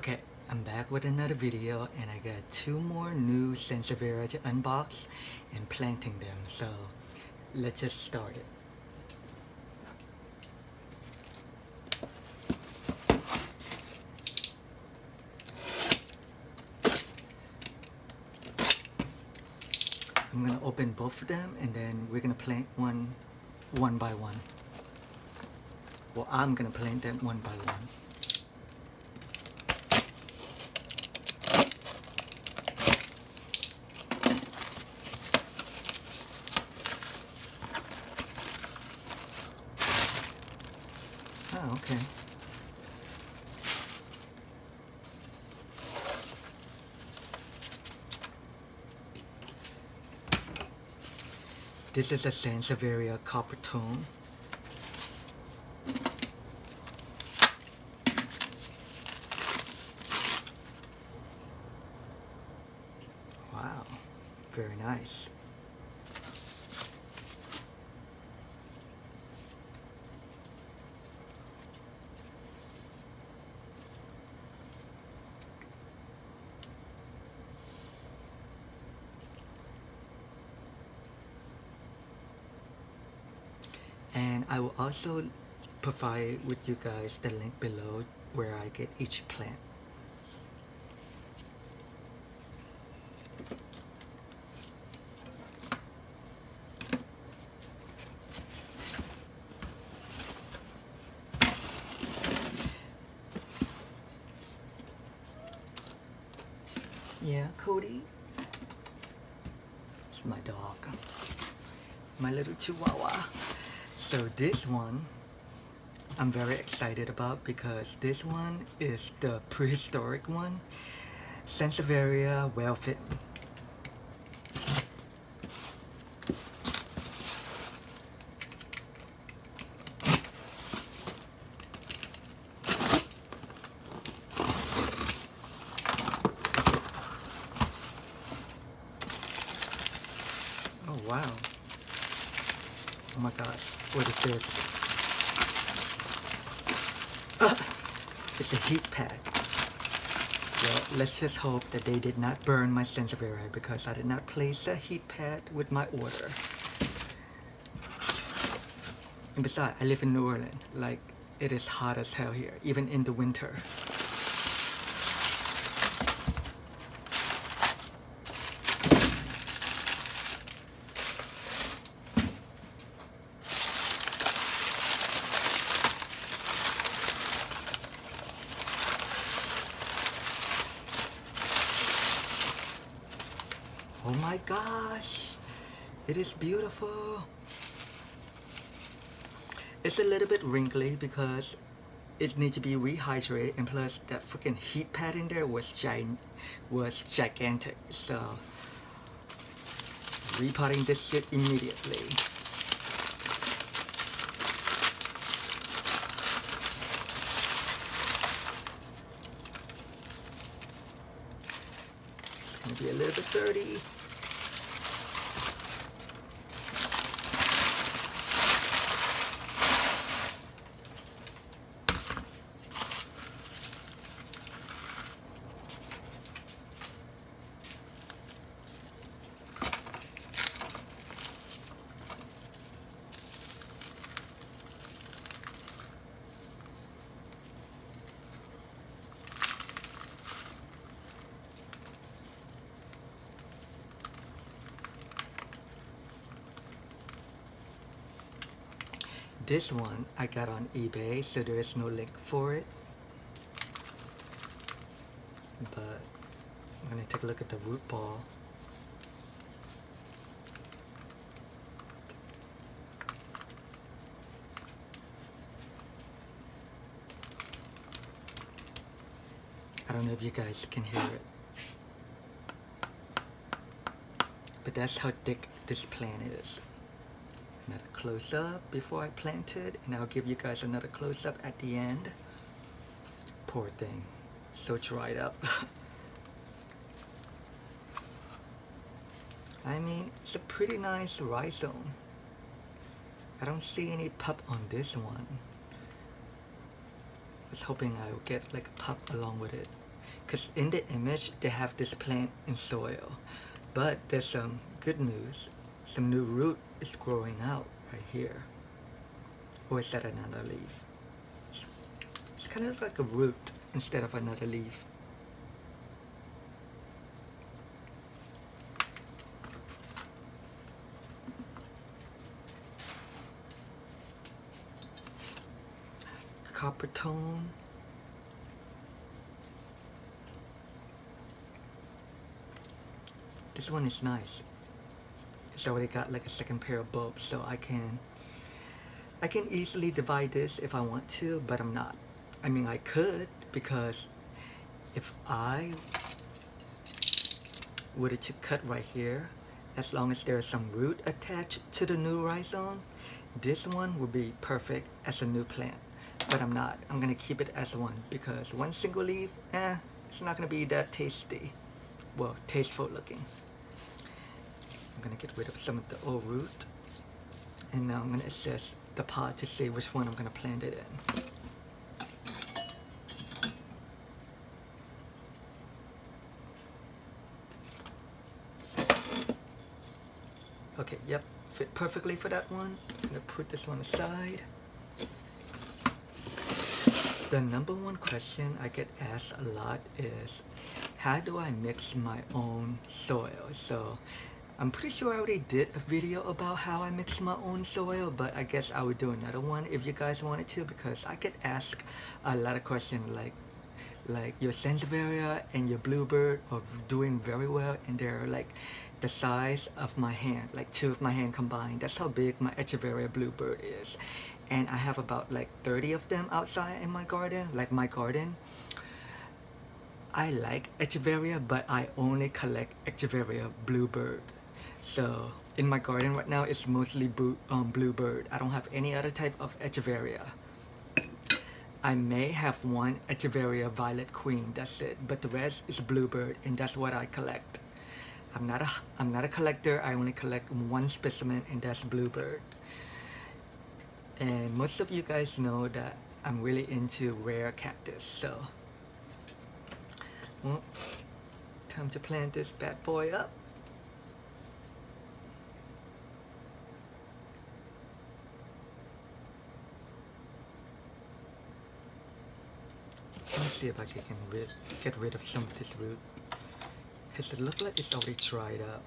Okay, I'm back with another video and I got two more new Sansevieria to unbox and planting them, so let's just start it. I'm gonna open both of them and then we're gonna plant one by one. Well, I'm gonna plant them one by one. Oh, okay. This is a Sansevieria Coppertone. Wow, very nice. And I will also provide with you guys the link below where I get each plant. Yeah, Cody. It's my dog. My little chihuahua. So this one I'm very excited about because this one is the prehistoric one, Sansevieria Wellfit. Oh wow. Oh my gosh, what is this? It's a heat pad. Well, let's just hope that they did not burn my Sansevieria because I did not place a heat pad with my order. And besides, I live in New Orleans. Like, it is hot as hell here, even in the winter. Oh my gosh, it is beautiful. It's a little bit wrinkly because it needs to be rehydrated, and plus that freaking heat pad in there was gigantic. So repotting this shit immediately. It's gonna be a little bit dirty. This one I got on eBay, so there is no link for it. But I'm gonna take a look at the root ball. I don't know if you guys can hear it, but that's how thick this plant is. Another close-up before I plant it, and I'll give you guys another close-up at the end. Poor thing, so dried up. I mean, it's a pretty nice rhizome. I don't see any pup on this one. I was hoping I would get like a pup along with it. because in the image they have this plant in soil, but there's some good news. Some new root is growing out right here. Or is that another leaf? It's kind of like a root instead of another leaf. Coppertone. This one is nice. It's already got like a second pair of bulbs, so I can easily divide this if I want to, but I'm not. I mean, I could, because if I were to cut right here, as long as there's some root attached to the new rhizome, this one would be perfect as a new plant. But I'm not. I'm gonna keep it as one, because one single leaf, it's not gonna be that tasty. Well, tasteful looking. I'm gonna get rid of some of the old root, and now I'm gonna assess the pot to see which one I'm gonna plant it in. Okay, yep, fit perfectly for that one. I'm gonna put this one aside. The number one question I get asked a lot is, how do I mix my own soil? So I'm pretty sure I already did a video about how I mix my own soil, but I guess I would do another one if you guys wanted to, because I get asked a lot of questions like your Sansevieria and your bluebird are doing very well, and they're like the size of my hand, like two of my hand combined. That's how big my Sansevieria bluebird is. And I have about like 30 of them outside in my garden, like my garden. I like Sansevieria, but I only collect Sansevieria bluebird. So in my garden right now, it's mostly bluebird. I don't have any other type of Sansevieria. I may have one Sansevieria violet queen, that's it. But the rest is bluebird, and that's what I collect. I'm not a collector. I only collect one specimen, and that's bluebird. And most of you guys know that I'm really into rare cactus, so well, time to plant this bad boy up. Let me see if I can get rid of some of this root, because it looks like it's already dried up.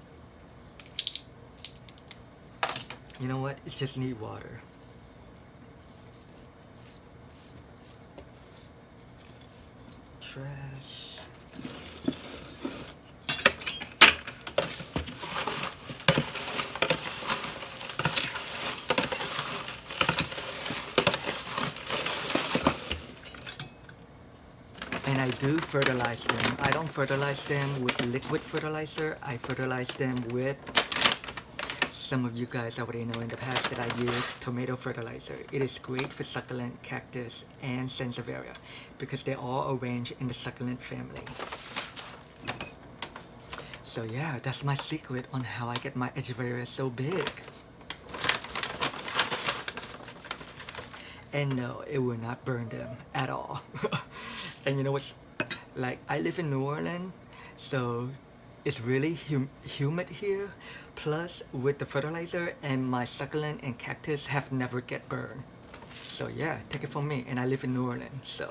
You know what? It just needs water. Trash. And I do fertilize them. I don't fertilize them with liquid fertilizer. I fertilize them with, some of you guys already know in the past that I use tomato fertilizer. It is great for succulent, cactus, and Sansevieria because they're all arranged in the succulent family. So yeah, that's my secret on how I get my Sansevieria so big. And no, it will not burn them at all. And you know what's, like, I live in New Orleans, so it's really humid here. Plus, with the fertilizer, and my succulent and cactus have never get burned. So yeah, take it from me. And I live in New Orleans, so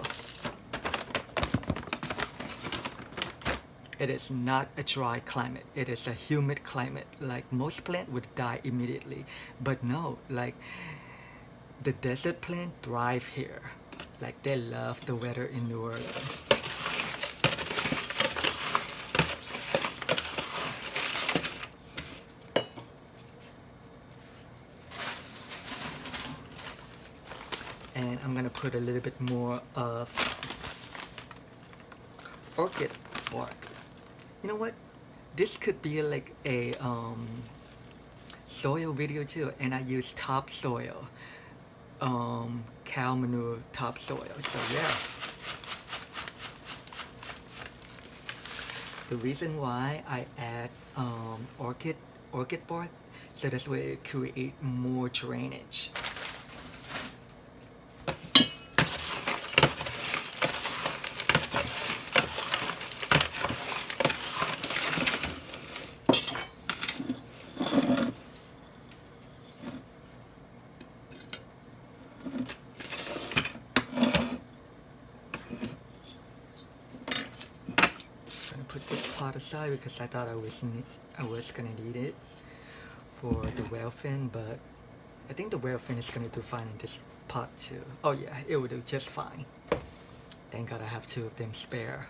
it is not a dry climate. It is a humid climate. Like, most plants would die immediately, but no, like, the desert plant thrive here. Like, they love the weather in New Orleans. And I'm gonna put a little bit more of orchid bark. You know what? This could be like a soil video too, and I use topsoil. Cow manure topsoil. So yeah, the reason why I add orchid bark, so this way it create more drainage. pot aside because I thought I was gonna need it for the whale fin, but I think the whale fin is gonna do fine in this pot too. Oh yeah, it will do just fine. Thank God I have 2 of them spare.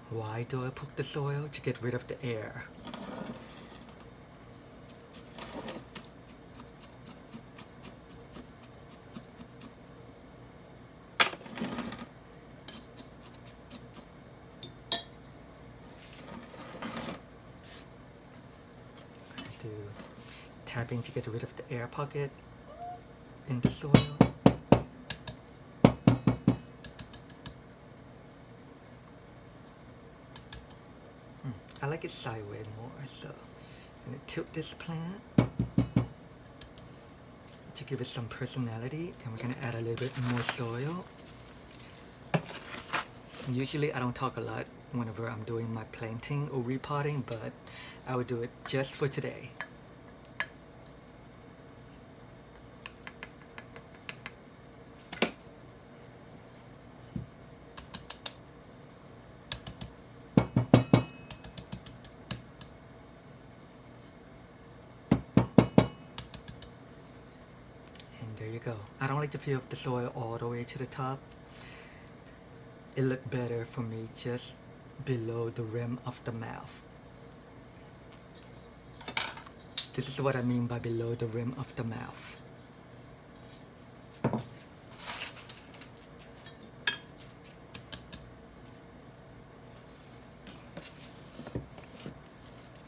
Why do I poke the soil? To get rid of the air. Do tapping to get rid of the air pocket in the soil. I like it sideways more, so I'm gonna tilt this plant to give it some personality, and we're gonna add a little bit more soil. Usually I don't talk a lot whenever I'm doing my planting or repotting, but I will do it just for today. There you go. I don't like to fill up the soil all the way to the top. It looked better for me just below the rim of the mouth. This is what I mean by below the rim of the mouth.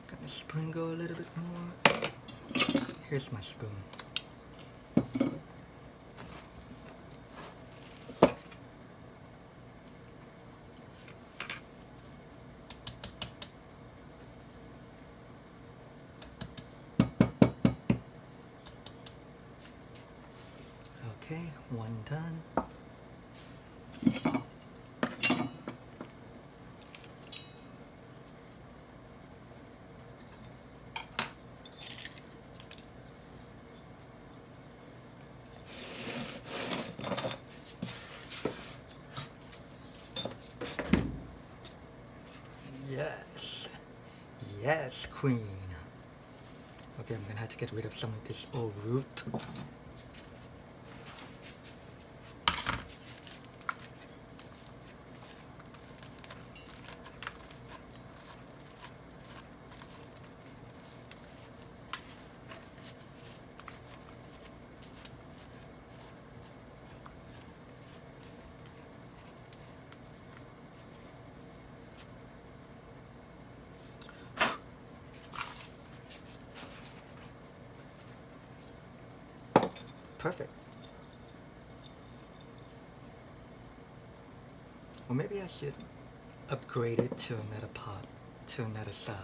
Gonna sprinkle a little bit more. Here's my spoon. Okay, one done. Yes. Yes, queen. Okay, I'm gonna have to get rid of some of this old root. Perfect. Or maybe I should upgrade it to another pot, to another side.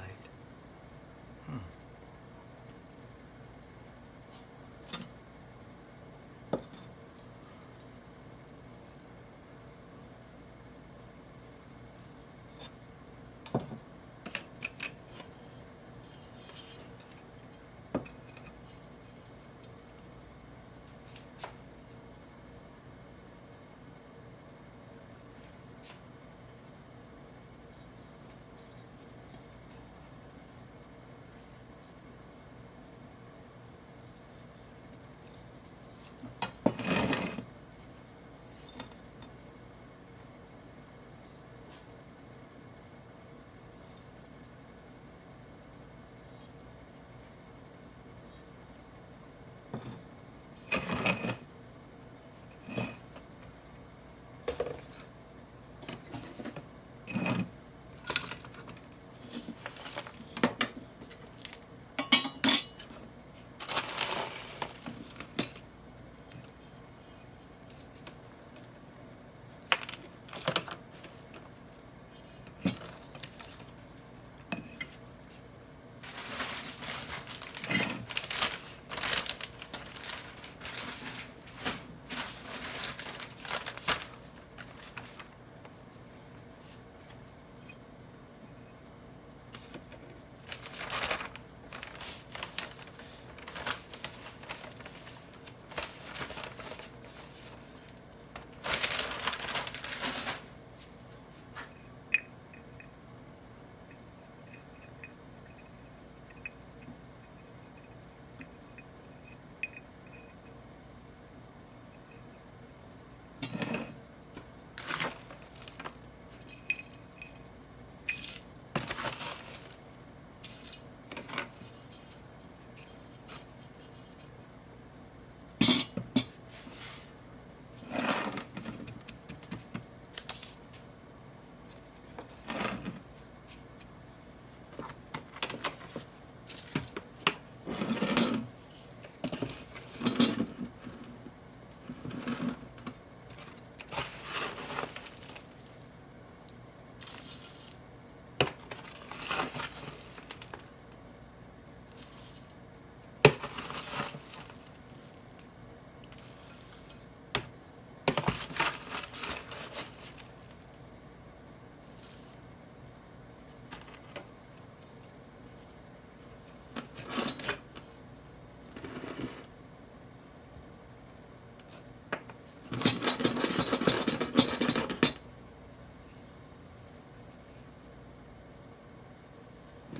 I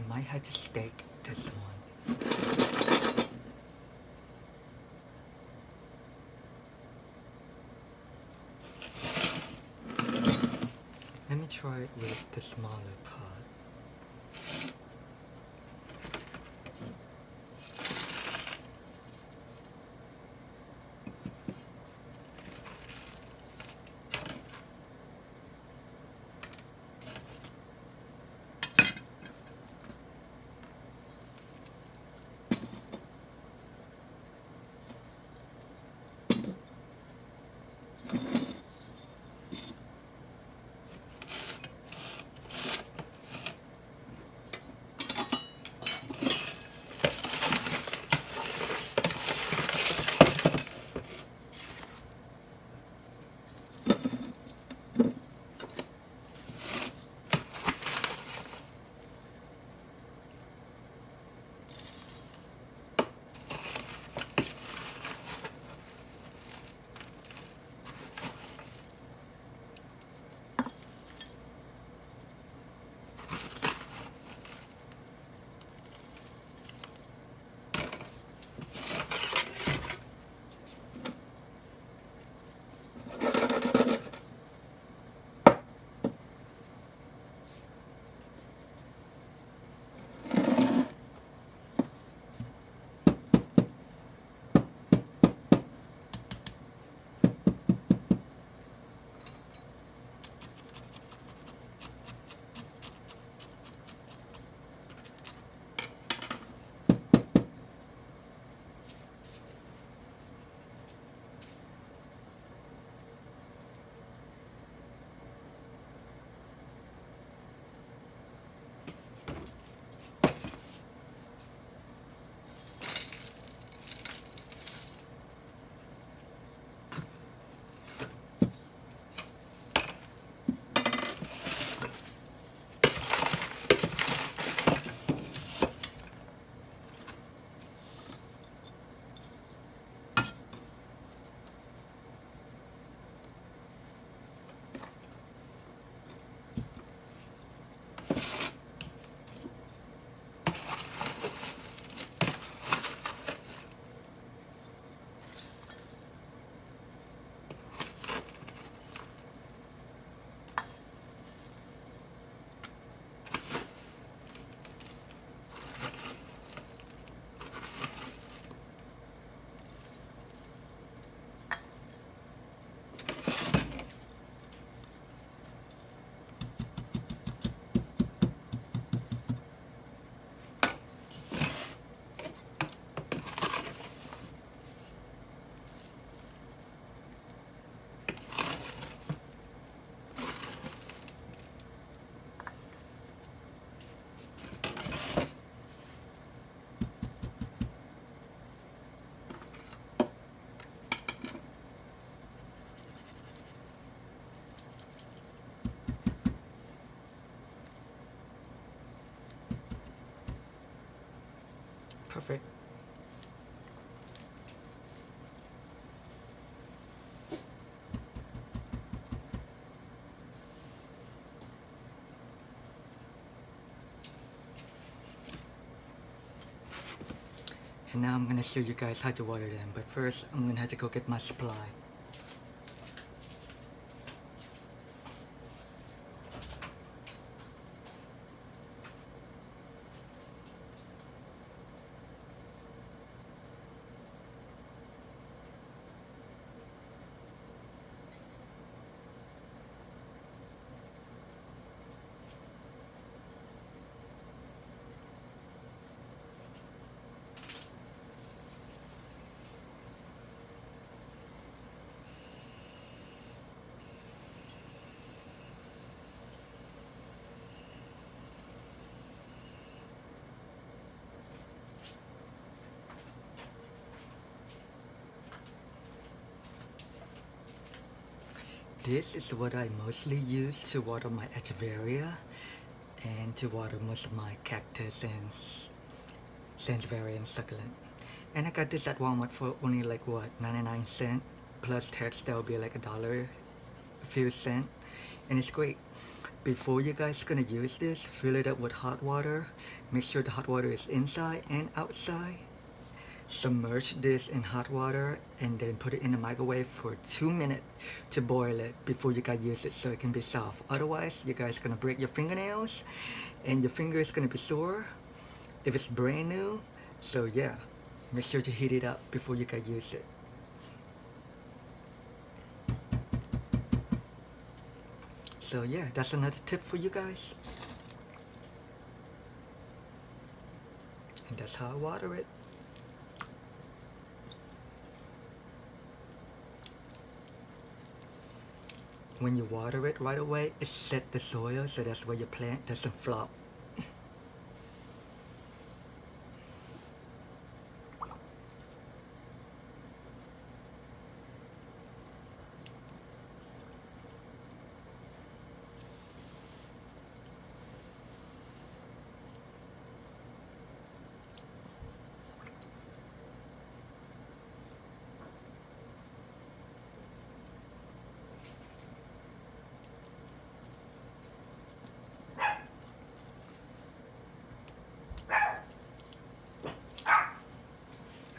might have to stake this one. Let me try it with the smaller pot. Perfect. And now I'm gonna show you guys how to water them, but first I'm gonna have to go get my supply. This is what I mostly use to water my Echeveria and to water most of my cactus and Sansevieria and succulent. And I got this at Walmart for only like what, 99 cents? plus tax, that will be like $1, a few cents, and it's great. Before you guys gonna use this, fill it up with hot water. Make sure the hot water is inside and outside. Submerge this in hot water and then put it in the microwave for 2 minutes to boil it before you guys use it so it can be soft. Otherwise, you guys gonna break your fingernails and your finger is gonna be sore if it's brand new. So yeah, make sure to heat it up before you guys use it. So yeah, that's another tip for you guys. And that's how I water it. When you water it right away, it set the soil, so that's where your plant doesn't flop.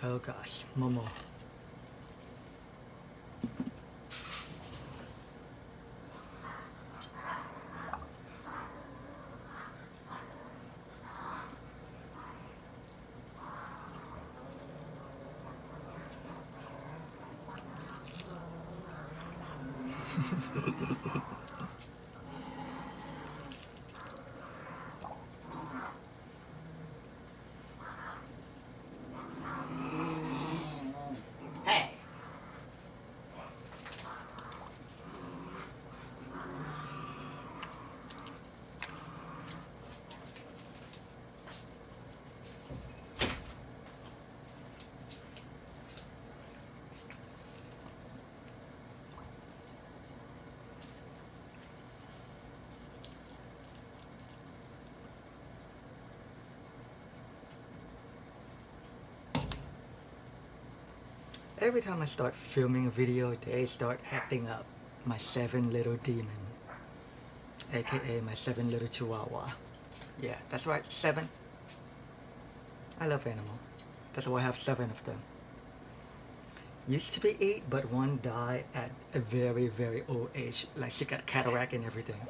Oh gosh, Momo. Hey. Every time I start filming a video, they start acting up. My 7 little demon, aka my 7 little chihuahua. Yeah, that's right, 7. I love animal. That's why I have 7 of them. Used to be 8, but one died at a very, very old age. Like she got cataract and everything.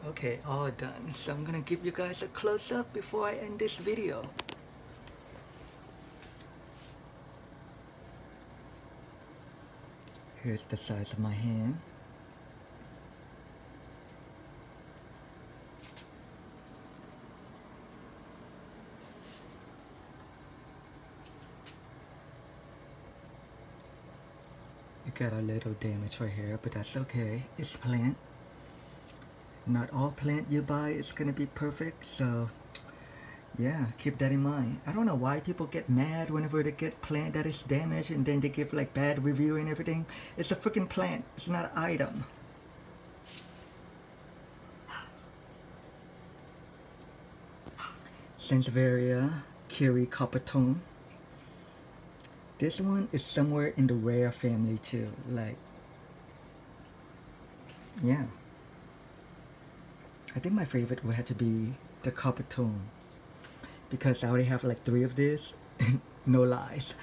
Okay, all done. So I'm gonna give you guys a close-up before I end this video. Here's the size of my hand. You got a little damage right here, but that's okay. It's plant. Not all plant you buy is gonna be perfect, so yeah, keep that in mind. I don't know why people get mad whenever they get plant that is damaged and then they give like bad review and everything. It's a freaking plant. It's not an item. Sansevieria Kirkii Coppertone. This one is somewhere in the rare family too. Like, yeah. I think my favorite would have to be the Coppertone, because I already have like 3 of this. No lies.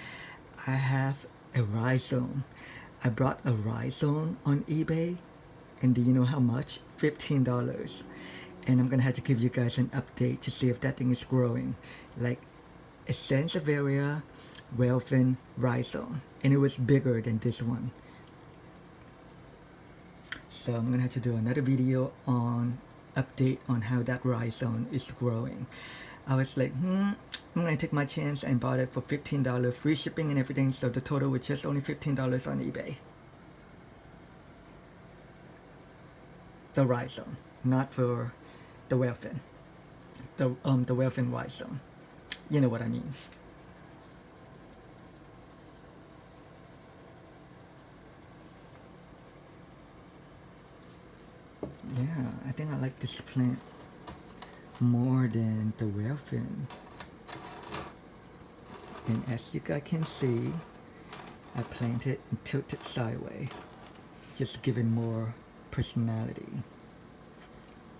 I have a rhizome. I brought a rhizome on eBay, and do you know how much? $15. And I'm gonna have to give you guys an update to see if that thing is growing. Like a Sansevieria Welfin rhizome, and it was bigger than this one. So I'm gonna have to do another video on update on how that rhizome is growing. I was like, I'm gonna take my chance and bought it for $15, free shipping and everything, so the total was just only $15 on eBay. The rhizome, not for the Welfin. The Welfin rhizome. You know what I mean. think I like this plant more than the Wellfin. And as you guys can see, I planted it and tilted sideways, just giving more personality.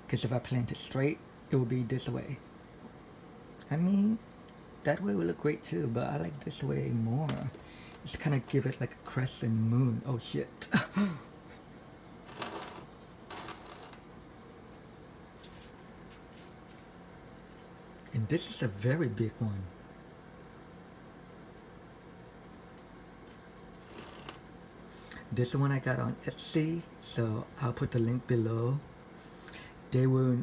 Because if I plant it straight, it will be this way. I mean, that way will look great too, but I like this way more. Just kind of give it like a crescent moon. Oh shit. And this is a very big one. This one I got on Etsy, so I'll put the link below. They will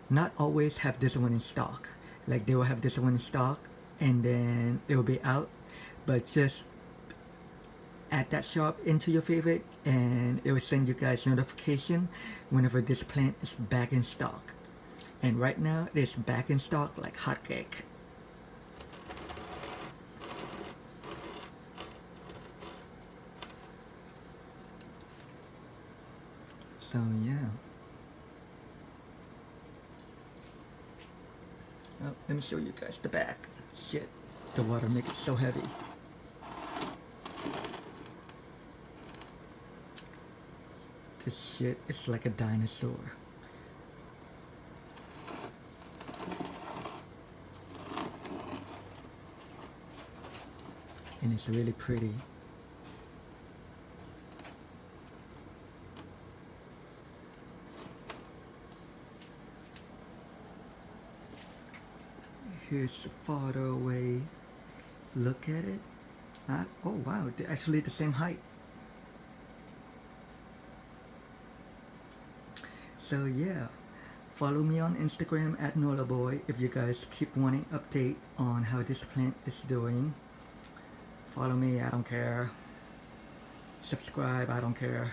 not always have this one in stock. Like they will have this one in stock and then it will be out, but just add that shop into your favorite and it will send you guys notification whenever this plant is back in stock. And right now it is back in stock like hotcake. So yeah. Oh, let me show you guys the back. Shit, the water makes it so heavy. This shit is like a dinosaur. And it's really pretty. Here's a farther away look at it. Oh wow, they're actually the same height. So yeah, follow me on Instagram at NolaBoy if you guys keep wanting update on how this plant is doing. Follow me, I don't care. Subscribe, I don't care.